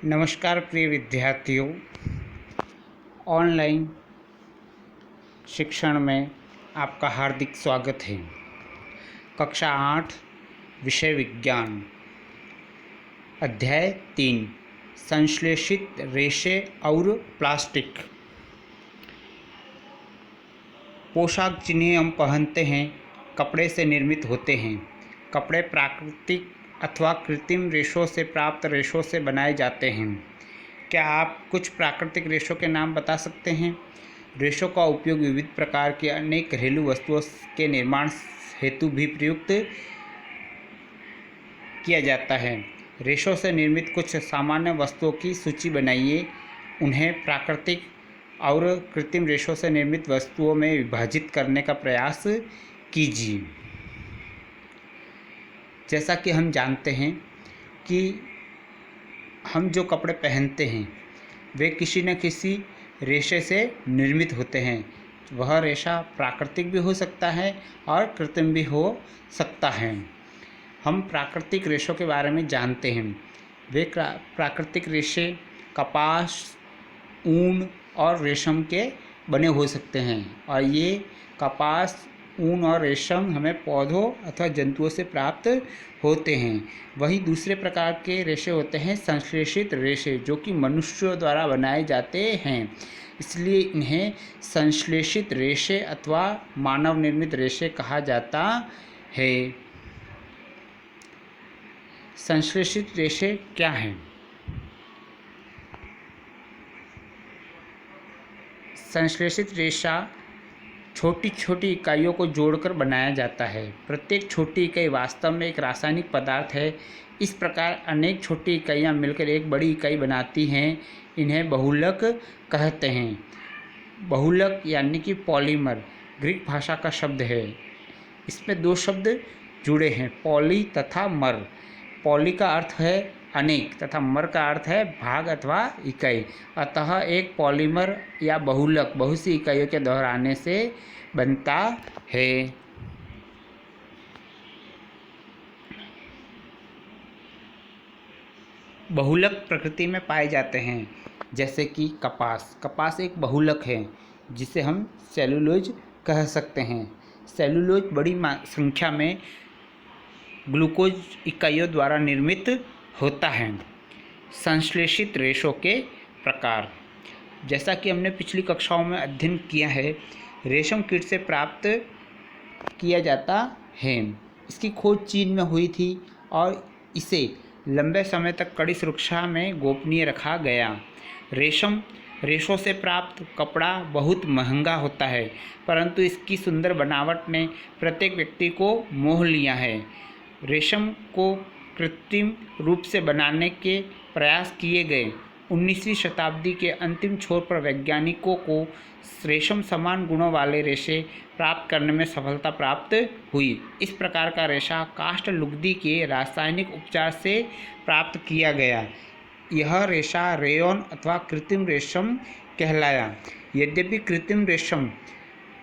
नमस्कार प्रिय विद्यार्थियों। ऑनलाइन शिक्षण में आपका हार्दिक स्वागत है। कक्षा 8 विषय विज्ञान, अध्याय 3 संश्लेषित रेशे और प्लास्टिक। पोशाक जिन्हें हम पहनते हैं कपड़े से निर्मित होते हैं। कपड़े प्राकृतिक अथवा कृत्रिम रेशों से प्राप्त रेशों से बनाए जाते हैं। क्या आप कुछ प्राकृतिक रेशों के नाम बता सकते हैं? रेशों का उपयोग विविध प्रकार की अनेक घरेलू वस्तुओं के निर्माण हेतु भी प्रयुक्त किया जाता है। रेशों से निर्मित कुछ सामान्य वस्तुओं की सूची बनाइए। उन्हें प्राकृतिक और कृत्रिम रेशों से निर्मित वस्तुओं में विभाजित करने का प्रयास कीजिए। जैसा कि हम जानते हैं कि हम जो कपड़े पहनते हैं वे किसी न किसी रेशे से निर्मित होते हैं। वह रेशा प्राकृतिक भी हो सकता है और कृत्रिम भी हो सकता है। हम प्राकृतिक रेशों के बारे में जानते हैं। वे प्राकृतिक रेशे कपास, ऊन और रेशम के बने हो सकते हैं और ये कपास, ऊन और रेशम हमें पौधों अथवा जंतुओं से प्राप्त होते हैं। वहीं दूसरे प्रकार के रेशे होते हैं संश्लेषित रेशे, जो कि मनुष्यों द्वारा बनाए जाते हैं। इसलिए इन्हें संश्लेषित रेशे अथवा मानव निर्मित रेशे कहा जाता है। संश्लेषित रेशे क्या हैं? संश्लेषित रेशा छोटी छोटी इकाइयों को जोड़कर बनाया जाता है। प्रत्येक छोटी इकाई वास्तव में एक रासायनिक पदार्थ है। इस प्रकार अनेक छोटी इकाइयाँ मिलकर एक बड़ी इकाई बनाती हैं। इन्हें बहुलक कहते हैं। बहुलक यानी कि पॉलीमर ग्रीक भाषा का शब्द है। इसमें दो शब्द जुड़े हैं, पॉली तथा मर। पॉली का अर्थ है अनेक तथा मर का अर्थ है भाग अथवा इकाई। अतः एक पॉलीमर या बहुलक बहुत सी इकाइयों के दोहराने से बनता है। बहुलक प्रकृति में पाए जाते हैं, जैसे कि कपास। कपास एक बहुलक है जिसे हम सेलुलोज कह सकते हैं। सेलुलोज बड़ी संख्या में ग्लूकोज इकाइयों द्वारा निर्मित होता है। संश्लेषित रेशों के प्रकार, जैसा कि हमने पिछली कक्षाओं में अध्ययन किया है, रेशम कीट से प्राप्त किया जाता है। इसकी खोज चीन में हुई थी और इसे लंबे समय तक कड़ी सुरक्षा में गोपनीय रखा गया। रेशों से प्राप्त कपड़ा बहुत महंगा होता है, परंतु इसकी सुंदर बनावट ने प्रत्येक व्यक्ति को मोह लिया है। रेशम को कृत्रिम रूप से बनाने के प्रयास किए गए। 19वीं शताब्दी के अंतिम छोर पर वैज्ञानिकों को रेशम समान गुणों वाले रेशे प्राप्त करने में सफलता प्राप्त हुई। इस प्रकार का रेशा काष्ठ लुगदी के रासायनिक उपचार से प्राप्त किया गया। यह रेशा रेयॉन अथवा कृत्रिम रेशम कहलाया। यद्यपि कृत्रिम रेशम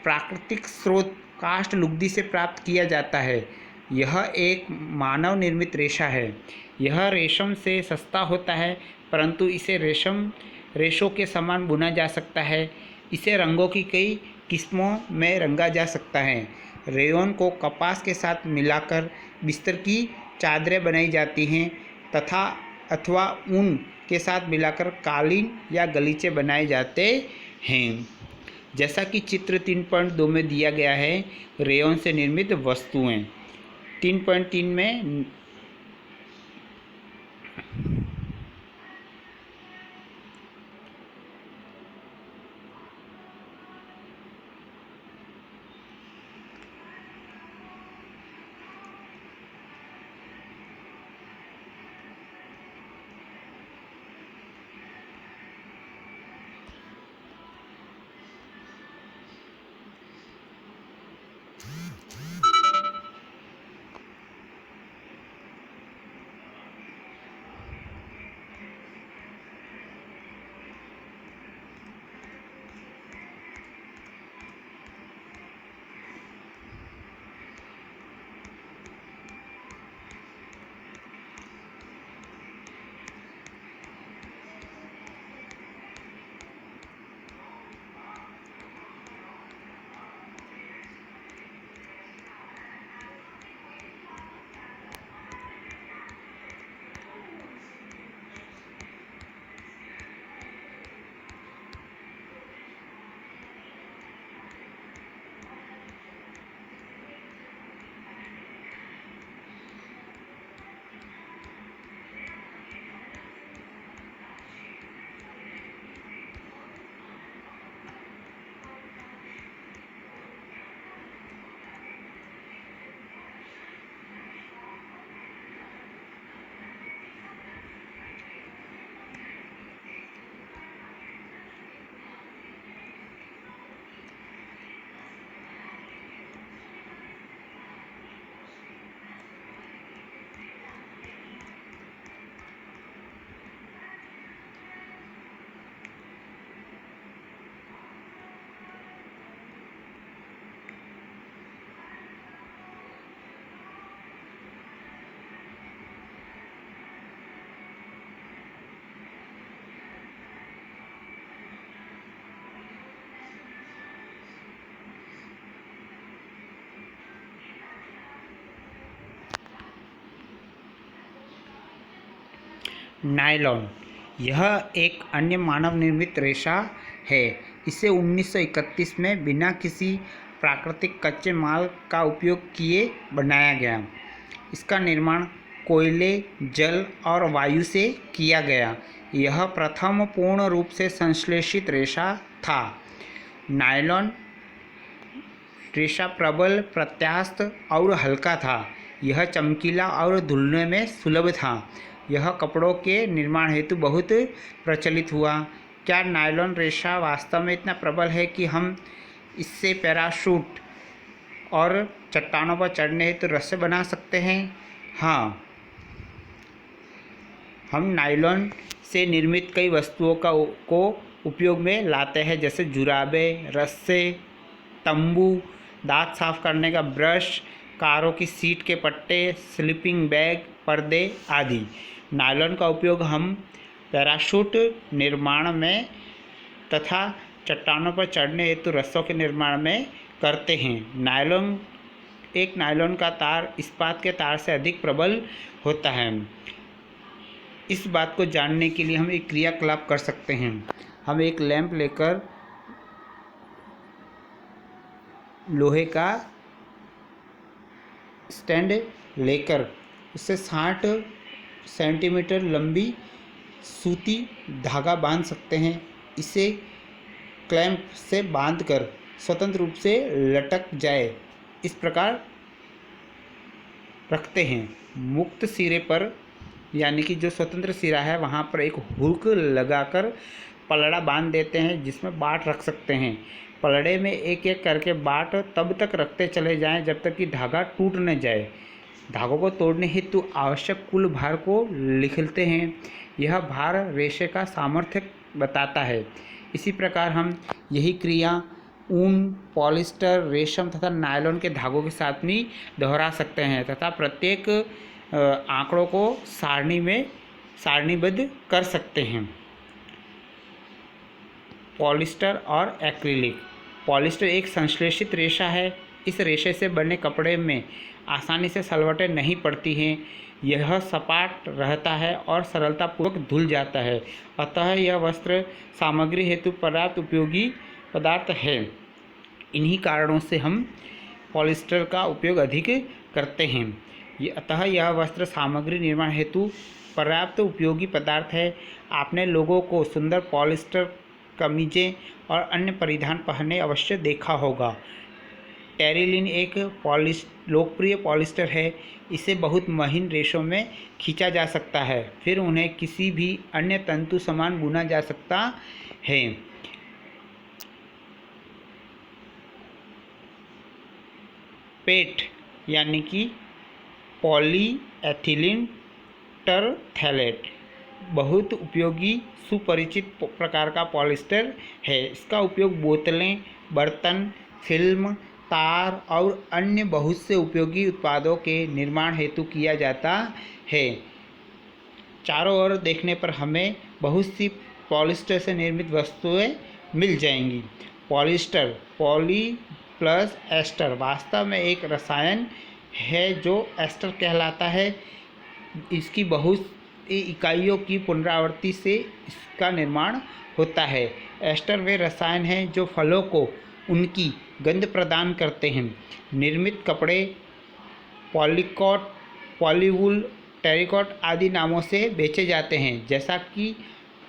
प्राकृतिक स्रोत काष्ठ लुगदी से प्राप्त किया जाता है, यह एक मानव निर्मित रेशा है। यह रेशम से सस्ता होता है, परंतु इसे रेशों के समान बुना जा सकता है। इसे रंगों की कई किस्मों में रंगा जा सकता है। रेयॉन को कपास के साथ मिलाकर बिस्तर की चादरें बनाई जाती हैं तथा अथवा ऊन के साथ मिलाकर कालीन या गलीचे बनाए जाते हैं। जैसा कि चित्र 3.2 में दिया गया है, रेयॉन से निर्मित वस्तुएं। 3.3 में नायलॉन यह एक अन्य मानव निर्मित रेशा है। इसे 1931 में बिना किसी प्राकृतिक कच्चे माल का उपयोग किए बनाया गया। इसका निर्माण कोयले, जल और वायु से किया गया। यह प्रथम पूर्ण रूप से संश्लेषित रेशा था। नायलॉन रेशा प्रबल, प्रत्यास्थ और हल्का था। यह चमकीला और धुलने में सुलभ था। यह कपड़ों के निर्माण हेतु बहुत प्रचलित हुआ। क्या नायलॉन रेशा वास्तव में इतना प्रबल है कि हम इससे पैराशूट और चट्टानों पर चढ़ने हेतु रस्से बना सकते हैं? हाँ, हम नायलॉन से निर्मित कई वस्तुओं को उपयोग में लाते हैं, जैसे जुराबें, रस्से, तंबू, दांत साफ करने का ब्रश, कारों की सीट के पट्टे, स्लीपिंग बैग, पर्दे आदि। नायलॉन का उपयोग हम पैराशूट निर्माण में तथा चट्टानों पर चढ़ने हेतु रस्सों के निर्माण में करते हैं। नायलॉन का तार इस्पात के तार से अधिक प्रबल होता है। इस बात को जानने के लिए हम एक क्रियाकलाप कर सकते हैं। हम एक लैंप लेकर लोहे का स्टैंड लेकर उससे 60 सेंटीमीटर लंबी सूती धागा बांध सकते हैं। इसे क्लैंप से बांधकर स्वतंत्र रूप से लटक जाए, इस प्रकार रखते हैं। मुक्त सिरे पर, यानी कि जो स्वतंत्र सिरा है, वहाँ पर एक हुक लगाकर पलड़ा बांध देते हैं, जिसमें बाट रख सकते हैं। पलड़े में एक एक करके बाट तब तक रखते चले जाएं जब तक कि धागा टूट न जाए। धागों को तोड़ने हेतु आवश्यक कुल भार को लिखते हैं। यह भार रेशे का सामर्थ्य बताता है। इसी प्रकार हम यही क्रिया ऊन, पॉलिस्टर, रेशम तथा नायलॉन के धागों के साथ भी दोहरा सकते हैं तथा प्रत्येक आंकड़ों को सारणी में सारणीबद्ध कर सकते हैं। पॉलिस्टर और एक्रिलिक। पॉलिस्टर एक संश्लेषित रेशा है। इस रेशे से बने कपड़े में आसानी से सलवटें नहीं पड़ती हैं। यह सपाट रहता है और सरलतापूर्वक धुल जाता है, अतः यह वस्त्र सामग्री हेतु पर्याप्त उपयोगी पदार्थ है। इन्हीं कारणों से हम पॉलिस्टर का उपयोग अधिक करते हैं। अतः यह वस्त्र सामग्री निर्माण हेतु पर्याप्त उपयोगी पदार्थ है। आपने लोगों को सुंदर पॉलिस्टर कमीजें और अन्य परिधान पहने अवश्य देखा होगा। टेरिलिन एक लोकप्रिय पॉलिस्टर है। इसे बहुत महीन रेशों में खींचा जा सकता है, फिर उन्हें किसी भी अन्य तंतु समान बुना जा सकता है। पेट यानी कि पॉलीएथिलीन टरथैलेट बहुत उपयोगी सुपरिचित प्रकार का पॉलिस्टर है। इसका उपयोग बोतलें, बर्तन, फिल्म, तार और अन्य बहुत से उपयोगी उत्पादों के निर्माण हेतु किया जाता है। चारों ओर देखने पर हमें बहुत सी पॉलिस्टर से निर्मित वस्तुएं मिल जाएंगी। पॉलिस्टर, पॉली प्लस एस्टर, वास्तव में एक रसायन है जो एस्टर कहलाता है। इसकी बहुत इकाइयों की पुनरावृत्ति से इसका निर्माण होता है। एस्टर वे रसायन हैं जो फलों को उनकी गंध प्रदान करते हैं। निर्मित कपड़े पॉलीकॉट, पॉलीवूल, टेरिकॉट आदि नामों से बेचे जाते हैं। जैसा कि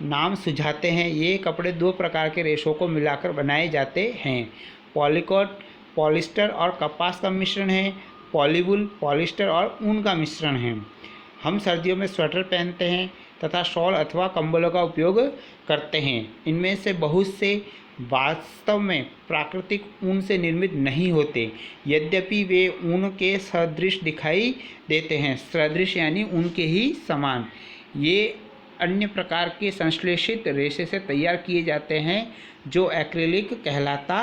नाम सुझाते हैं, ये कपड़े दो प्रकार के रेशों को मिलाकर बनाए जाते हैं। पॉलीकॉट पॉलिस्टर और कपास का मिश्रण है। पॉलीवूल पॉलिस्टर और ऊन का मिश्रण है। हम सर्दियों में स्वेटर पहनते हैं तथा शॉल अथवा कंबलों का उपयोग करते हैं। इनमें से बहुत से वास्तव में प्राकृतिक ऊन से निर्मित नहीं होते, यद्यपि वे ऊन के सदृश दिखाई देते हैं। सदृश यानी ऊन के ही समान। ये अन्य प्रकार के संश्लेषित रेशे से तैयार किए जाते हैं जो एक्रिलिक कहलाता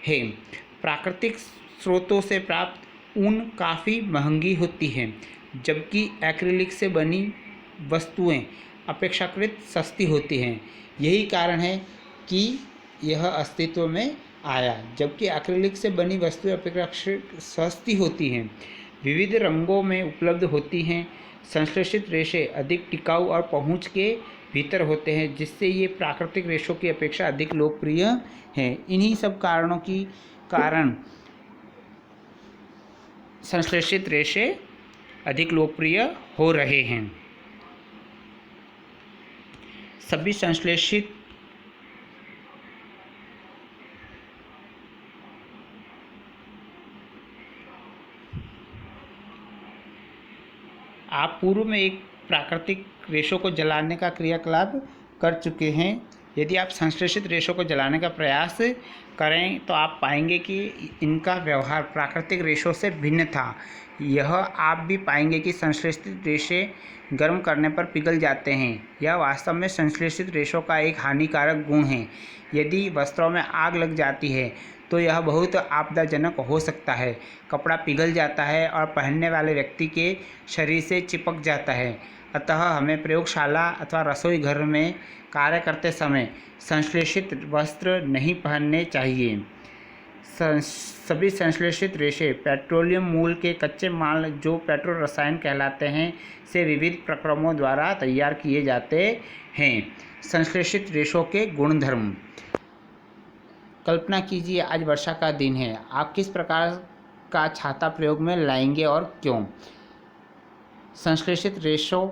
है। प्राकृतिक स्रोतों से प्राप्त ऊन काफ़ी महंगी होती है, जबकि एक्रिलिक से बनी वस्तुएं अपेक्षाकृत सस्ती होती हैं। यही कारण है कि यह अस्तित्व में आया, जबकि एक्रिलिक से बनी वस्तुएं अपेक्षाकृत सस्ती होती हैं, विविध रंगों में उपलब्ध होती हैं संश्लेषित रेशे अधिक टिकाऊ और पहुंच के भीतर होते हैं, जिससे ये प्राकृतिक रेशों की अपेक्षा अधिक लोकप्रिय हैं। इन्हीं सब कारणों की कारण संश्लेषित रेशे अधिक लोकप्रिय हो रहे हैं। सभी संश्लेषित आप पूर्व में एक प्राकृतिक रेशों को जलाने का क्रियाकलाप कर चुके हैं। यदि आप संश्लेषित रेशों को जलाने का प्रयास करें तो आप पाएंगे कि इनका व्यवहार प्राकृतिक रेशों से भिन्न था। यह आप भी पाएंगे कि संश्लेषित रेशे गर्म करने पर पिघल जाते हैं। यह वास्तव में संश्लेषित रेशों का एक हानिकारक गुण है। यदि वस्त्रों में आग लग जाती है तो यह बहुत आपदाजनक हो सकता है। कपड़ा पिघल जाता है और पहनने वाले व्यक्ति के शरीर से चिपक जाता है। अतः हमें प्रयोगशाला अथवा रसोई घर में कार्य करते समय संश्लेषित वस्त्र नहीं पहनने चाहिए। सभी संश्लेषित रेशे पेट्रोलियम मूल के कच्चे माल, जो पेट्रो रसायन कहलाते हैं, से विविध प्रक्रमों द्वारा तैयार किए जाते हैं। संश्लेषित रेशों के गुणधर्म। कल्पना कीजिए आज वर्षा का दिन है। आप किस प्रकार का छाता प्रयोग में लाएंगे और क्यों? संश्लेषित रेशों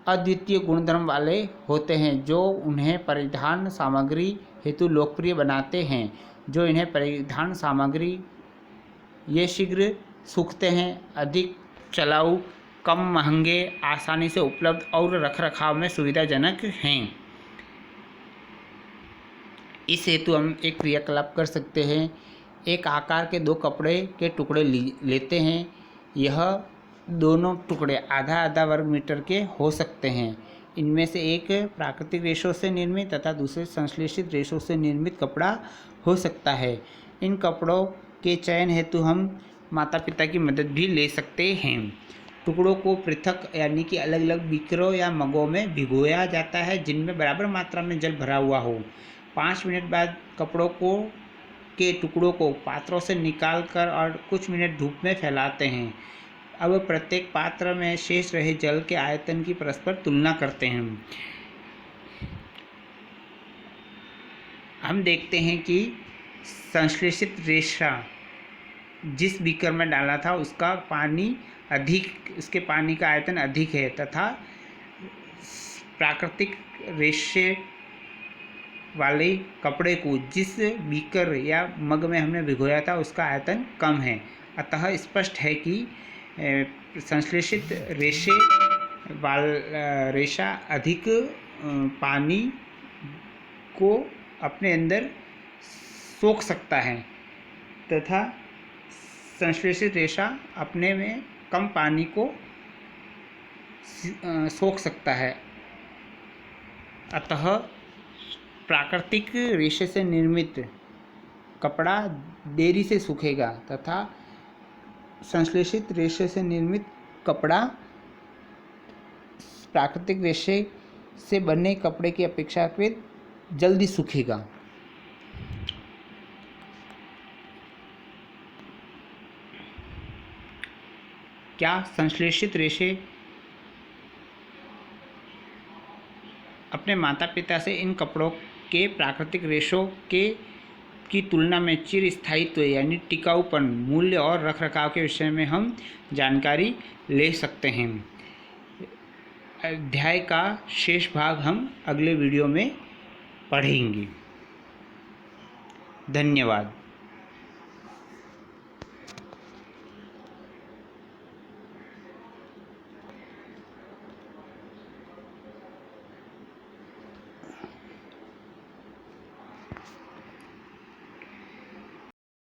अद्वितीय गुणधर्म वाले होते हैं, जो उन्हें परिधान सामग्री हेतु लोकप्रिय बनाते हैं। जो इन्हें परिधान सामग्री ये शीघ्र सूखते हैं, अधिक चलाऊ, कम महंगे, आसानी से उपलब्ध और रखरखाव में सुविधाजनक हैं। इस हेतु हम एक क्रियाकलाप कर सकते हैं। एक आकार के दो कपड़े के टुकड़े लेते हैं। यह दोनों टुकड़े आधा आधा वर्ग मीटर के हो सकते हैं। इनमें से एक प्राकृतिक रेशों से निर्मित तथा दूसरे संश्लेषित रेशों से निर्मित कपड़ा हो सकता है। इन कपड़ों के चयन हेतु हम माता पिता की मदद भी ले सकते हैं। टुकड़ों को पृथक यानी कि अलग अलग बीकरों या मगों में भिगोया जाता है, जिनमें बराबर मात्रा में जल भरा हुआ हो। 5 मिनट बाद कपड़ों के टुकड़ों को पात्रों से निकालकर और कुछ मिनट धूप में फैलाते हैं। अब प्रत्येक पात्र में शेष रहे जल के आयतन की परस्पर तुलना करते हैं। हम देखते हैं कि संश्लेषित रेशा जिस बीकर में डाला था उसका पानी का आयतन अधिक है तथा प्राकृतिक रेशे वाले कपड़े को जिस बीकर या मग में हमने भिगोया था उसका आयतन कम है। अतः स्पष्ट है कि संश्लेषित रेशा अधिक पानी को अपने अंदर सोख सकता है तथा संश्लेषित रेशा अपने में कम पानी को सोख सकता है। अतः प्राकृतिक रेशे से निर्मित कपड़ा देरी से सूखेगा तथा संश्लेषित रेशे से निर्मित कपड़ा प्राकृतिक रेशे से बने कपड़े की अपेक्षाकृत जल्दी सूखेगा। क्या संश्लेषित रेशे अपने माता पिता से इन कपड़ों के प्राकृतिक रेशों की तुलना में चिर स्थायित्व यानी टिकाऊपन, मूल्य और रखरखाव के विषय में हम जानकारी ले सकते हैं। अध्याय का शेष भाग हम अगले वीडियो में पढ़ेंगे। धन्यवाद।